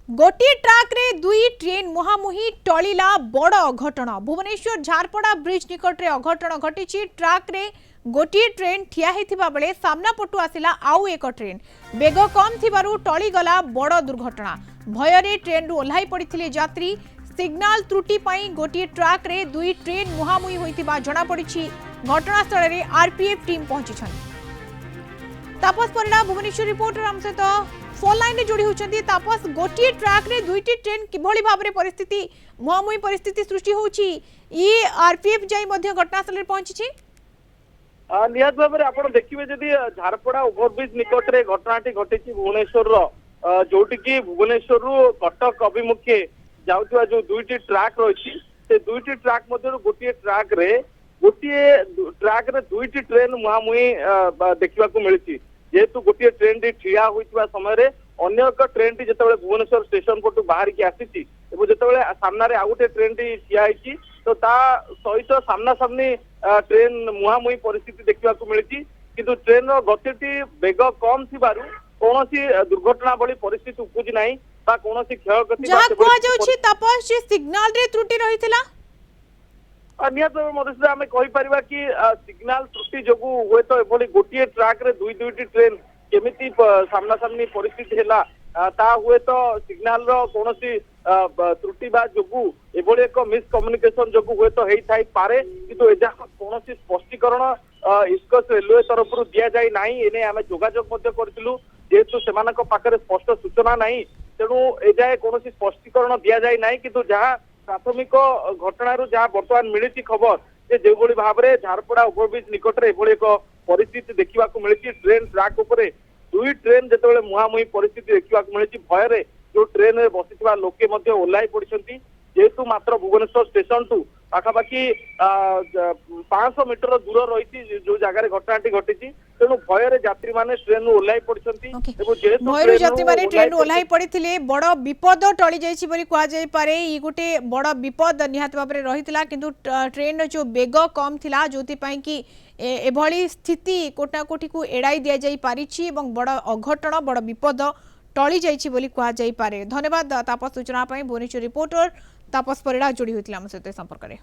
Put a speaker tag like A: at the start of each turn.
A: गोटे ट्राक रे दुई ट्रेन मुहामुही टलिला बड़ अघटन। भुवनेश्वर झारपड़ा ब्रिज निकट रे अघटन घटी। ट्राक रे गोटे ट्रेन ठिया हेथिबा बेले सामना पटु आसिला आउ एक ट्रेन बेग कम थिबारु टलिगला बड़ दुर्घटना। भयरे ट्रेन रु ओह्लाई पड़िथिले यात्री। सिग्नाल त्रुटि पई गोटे ट्राक रे दुई ट्रेन मुहामुही होइतिबा जणा पड़िछि। घटनास्थल रे आरपीएफ टीम पहुंची छन। तापस परिडा भुवनेश्वर रिपोर्टर आम सहित फोन लाइन जोड़ी होती। तापस गोटे ट्राक रे दुईटी ट्रेन किभली भाव में परिस्थिति मुहामुही परिस्थिति सृष्टि होउछि ये आरपीएफ जाई मध्य घटनास्थल रे पहुंची।
B: निहत भाव में आप देखिए जदि झारपड़ा ओभरब्रिज निकट में घटनाटी घटी भुवनेश्वर जोटि की भुवनेश्वर रु कटक अभिमुखे जाउथुवा जो दुईटी ट्राक रही से दुईटी ट्राक मध्य गोटे ट्राक रे दुईटी ट्रेन मुहामुही देखा मिली। जेहेतु गोटे ट्रेन टी ठिया होइतिबा समय रे अन्य एक ट्रेन टी जतबेले भुवनेश्वर स्टेशन पटु बाहर की आसीची एवं जतबेले सामना रे आ गोटे ट्रेन टी ठिया होइची तो ता सहित सामना सामनी ट्रेन मुहामुही परिस्थिति देखा मिली। किंतु ट्रेन रो गतिटी बेग कम थिबारु कोनोसी दुर्घटना बड़ी परिस्थिति उपजि नाही बा कोनोसी क्षयक्षति
A: जहा को जाउछि। तपस जे सिग्नल रे त्रुटि रहितला
B: निहत मधुसूदन आम कहीपर कि सिग्नाल त्रुटि जो हुए तो एभली गोटे ट्राक रे दुईटी ट्रेन केमिति सामना सामनी परिस्थिति है ता हुए तो सिग्नाल कौन त्रुटि जो एभली एक मिसकम्युनिकेशन जो हुए तो हो थाई पारे किंतु एजा कौन स्पष्टीकरण इस्कस रेलवे तरफ दि जाए ना एने आम जोगाजोग करूँ जेहेतु से पाखे स्पष्ट सूचना ना तेणु एजाए कौन स्पष्टीकरण दि जाए ना किंतु जहाँ प्राथमिक घटना जहाँ बर्तमान मिली खबर जे भाव में झारपड़ा ओभरब्रिज निकट में एभली एक परिस्थिति देखा मिली। ट्रेन ट्राक उपरे दुई ट्रेन जिते मुहामुही परिस्थिति देखा मिली। भय जो ट्रेन में बसी लोके ओह्लाई पड़ती जेहेतु मात्र भुवनेश्वर स्टेशन टू पाखापाखि 500 मीटर दूर रही जो जगह घटनाटी घटी तेणु भय यात्री मैंने ट्रेन ओह्लाई पड़ती
A: भयरू यात्री मैंने ट्रेन ओह्लाई पड़ते बड़ विपद टली जापे। ये गोटे बड़ विपद निहात भाव में रही किंतु ट्रेन जो बेग कम थिला जो कि एभली स्थिति कोटा कोठी को एड़ाई दि जाई पारिछि एवं बड़ अघटन बड़ विपद टली जाइछि बोली कहा जाई पारे। धन्यवाद तापस सूचना भुवनेश्वर रिपोर्टर तापस परिडा जोड़ी होती संपर्क में।